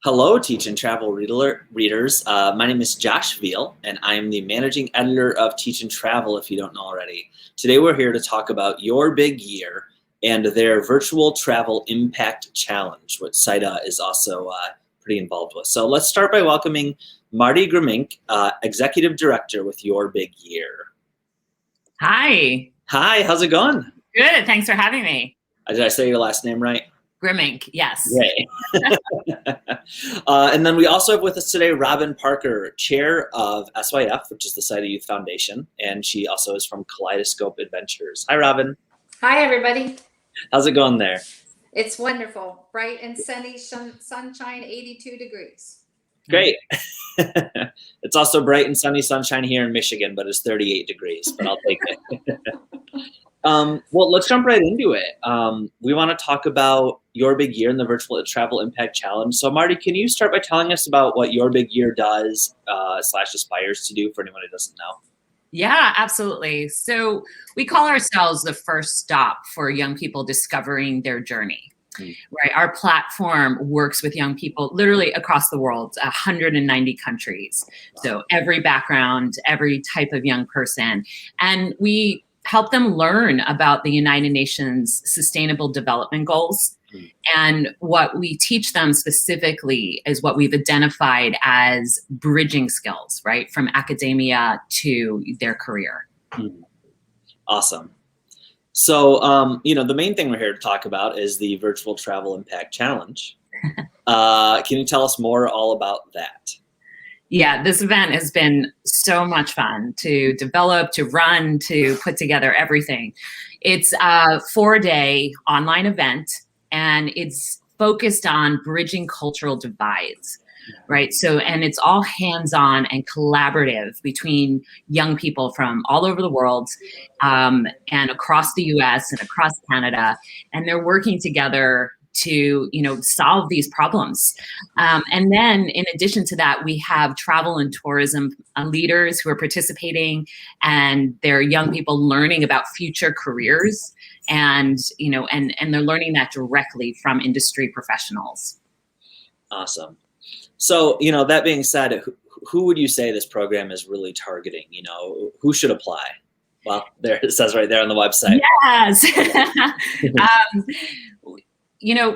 Hello, Teach and Travel readers. My name is Josh Veal, and I am the managing editor of Teach and Travel, if you don't know already. Today, we're here to talk about Your Big Year and their Virtual Travel Impact Challenge, which Cider is also pretty involved with. So let's start by welcoming Marty Grimink, Executive Director with Your Big Year. Hi. Hi, how's it going? Good, thanks for having me. Did I say your last name right? Grimink, yes. Yay. And then we also have with us today Robin Parker, chair of SYF, which is the Cider Youth Foundation, and she also is from Kaleidoscope Adventures. Hi, Robin. Hi, everybody. How's it going there? It's wonderful. Bright and sunny, sunshine, 82 degrees. Great. It's also bright and sunny sunshine here in Michigan, but it's 38 degrees, but I'll take it. Well, let's jump right into it. We want to talk about Your Big Year and the Virtual Travel Impact Challenge. So, Marty, can you start by telling us about what Your Big Year does / aspires to do for anyone who doesn't know? Yeah, absolutely. So we call ourselves the first stop for young people discovering their journey. Right. Our platform works with young people literally across the world, 190 countries. So every background, every type of young person. And we help them learn about the United Nations Sustainable Development Goals. And what we teach them specifically is what we've identified as bridging skills, right? From academia to their career. Awesome. So, the main thing we're here to talk about is the Virtual Travel Impact Challenge. Can you tell us more all about that? Yeah, this event has been so much fun to develop, to run, to put together everything. It's a 4-day online event, and it's focused on bridging cultural divides. Right. So, and it's all hands-on and collaborative between young people from all over the world and across the US and across Canada. And they're working together to, solve these problems. And then in addition to that, we have travel and tourism leaders who are participating, and they're young people learning about future careers and they're learning that directly from industry professionals. Awesome. So, that being said, who would you say this program is really targeting? Who should apply? Well, there it says right there on the website. Yes.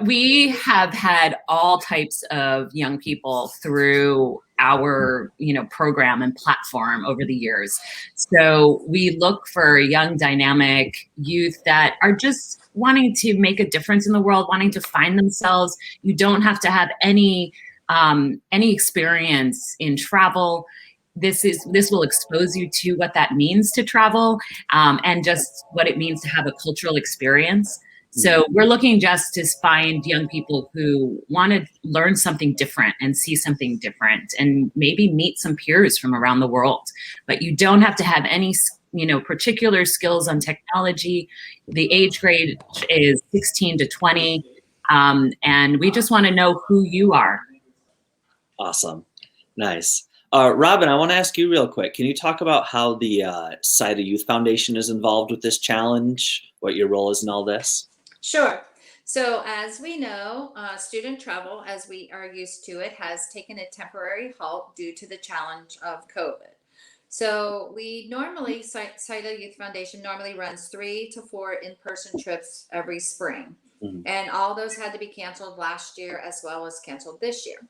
We have had all types of young people through our, program and platform over the years. So we look for young, dynamic youth that are just wanting to make a difference in the world, wanting to find themselves. You don't have to have any experience in travel. This will expose you to what that means to travel and just what it means to have a cultural experience. So we're looking just to find young people who want to learn something different and see something different and maybe meet some peers from around the world. But you don't have to have any particular skills on technology. The age grade is 16 to 20. And we just want to know who you are. Awesome. Nice. Robin, I want to ask you real quick. Can you talk about how the Cider Youth Foundation is involved with this challenge, what your role is in all this? Sure. So as we know, student travel, as we are used to it, has taken a temporary halt due to the challenge of COVID. So we normally, Cider Youth Foundation normally runs 3 to 4 in-person trips every spring. And all those had to be canceled last year as well as canceled this year.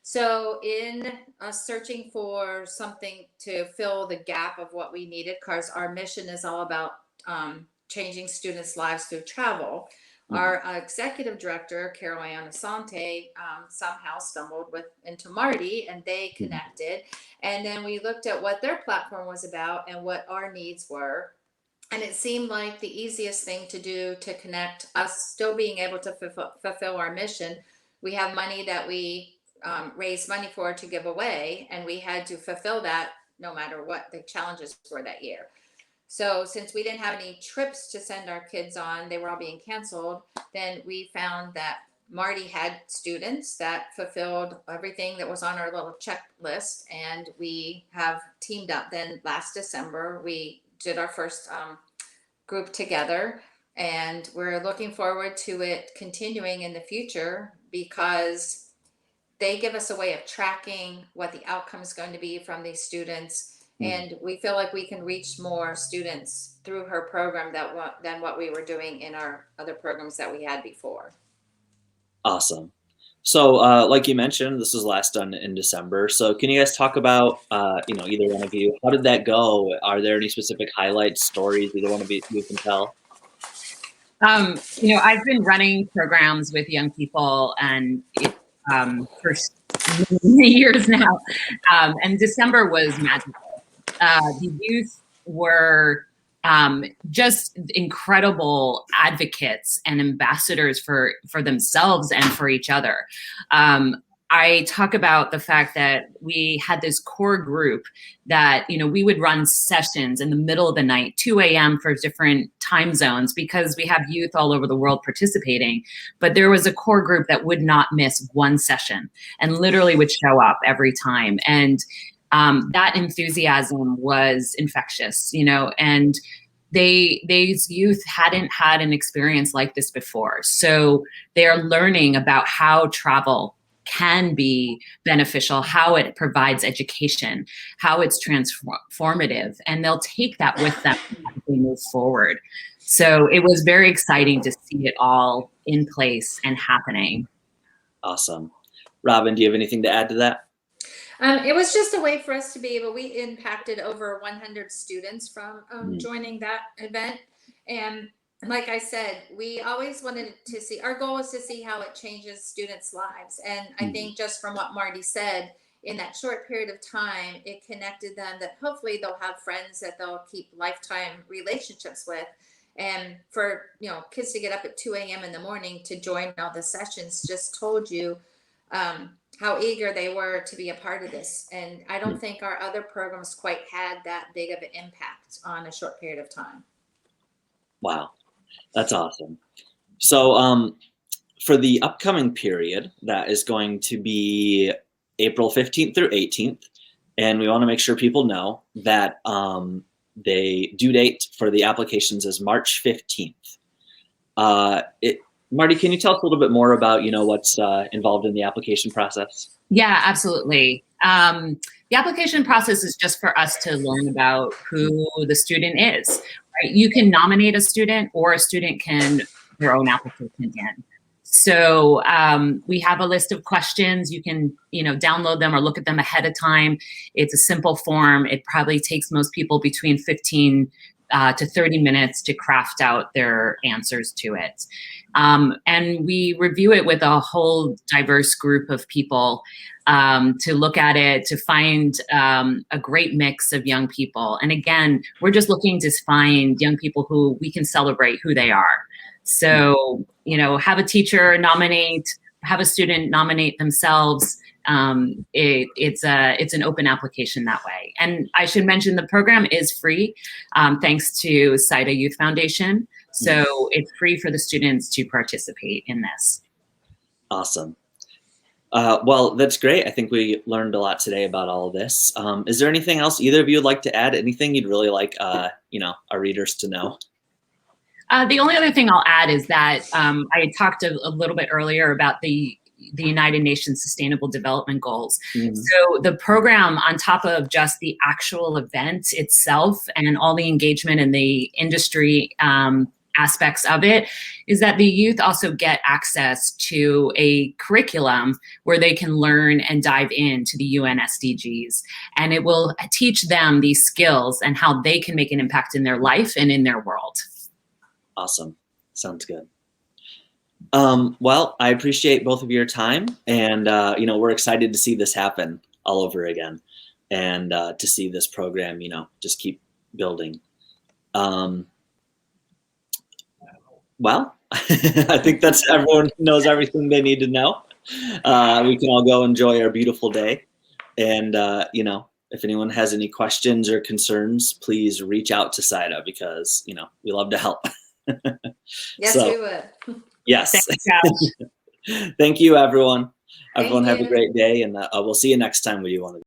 So in searching for something to fill the gap of what we needed, because our mission is all about changing students' lives through travel, our executive director, Carol Ann Asante, somehow stumbled into Marty, and they connected. And then we looked at what their platform was about and what our needs were. And it seemed like the easiest thing to do to connect us, still being able to fulfill our mission. We have money that we raised money for to give away, and we had to fulfill that no matter what the challenges were that year. So since we didn't have any trips to send our kids on, they were all being canceled, then we found that Marty had students that fulfilled everything that was on our little checklist, and we have teamed up. Then last December, we did our first group together, and we're looking forward to it continuing in the future because they give us a way of tracking what the outcome is going to be from these students. And we feel like we can reach more students through her program than what we were doing in our other programs that we had before. Awesome. So, like you mentioned, this was last done in December. So, can you guys talk about, either one of you, how did that go? Are there any specific highlights, stories either one of you can tell? I've been running programs with young people and for many years now, and December was magical. The youth were just incredible advocates and ambassadors for themselves and for each other. I talk about the fact that we had this core group that, we would run sessions in the middle of the night, 2 a.m. for different time zones, because we have youth all over the world participating. But there was a core group that would not miss one session and literally would show up every time. And that enthusiasm was infectious, and these youth hadn't had an experience like this before. So they're learning about how travel can be beneficial, how it provides education, how it's transformative, and they'll take that with them as they move forward. So it was very exciting to see it all in place and happening. Awesome. Robin, do you have anything to add to that? It was just a way for us to be able, we impacted over 100 students from joining that event. And like I said, we always wanted to see, our goal is to see how it changes students' lives. And I think just from what Marty said, in that short period of time, it connected them that hopefully they'll have friends that they'll keep lifetime relationships with. And for, kids to get up at 2 a.m. in the morning to join all the sessions just told you how eager they were to be a part of this. And I don't think our other programs quite had that big of an impact on a short period of time. Wow. That's awesome. So for the upcoming period, that is going to be April 15th through 18th. And we want to make sure people know that the due date for the applications is March 15th. Marty, can you tell us a little bit more about, what's involved in the application process? Yeah, absolutely. The application process is just for us to learn about who the student is. Right? You can nominate a student, or a student can their own application in. So we have a list of questions. You can, download them or look at them ahead of time. It's a simple form. It probably takes most people between 15 to 30 minutes to craft out their answers to it. And we review it with a whole diverse group of people to look at it, to find a great mix of young people. And again, we're just looking to find young people who we can celebrate who they are. So, have a teacher nominate, have a student nominate themselves. It's an open application that way. And I should mention the program is free, thanks to Cider Youth Foundation. So it's free for the students to participate in this. Awesome. Well, that's great. I think we learned a lot today about all of this. Is there anything else either of you would like to add? Anything you'd really like, our readers to know? The only other thing I'll add is that I had talked a little bit earlier about the United Nations Sustainable Development Goals. So the program, on top of just the actual event itself and all the engagement and the industry aspects of it, is that the youth also get access to a curriculum where they can learn and dive into the UN SDGs. And it will teach them these skills and how they can make an impact in their life and in their world. Awesome. Sounds good. Well, I appreciate both of your time, and we're excited to see this happen all over again, and to see this program, just keep building. Well, I think that's everyone knows everything they need to know. We can all go enjoy our beautiful day, and if anyone has any questions or concerns, please reach out to Cider, because we love to help. Yes, we would. Yes. Thanks, Thank you, everyone. Thank Everyone have you. a great day, and we'll see you next time we do one of these.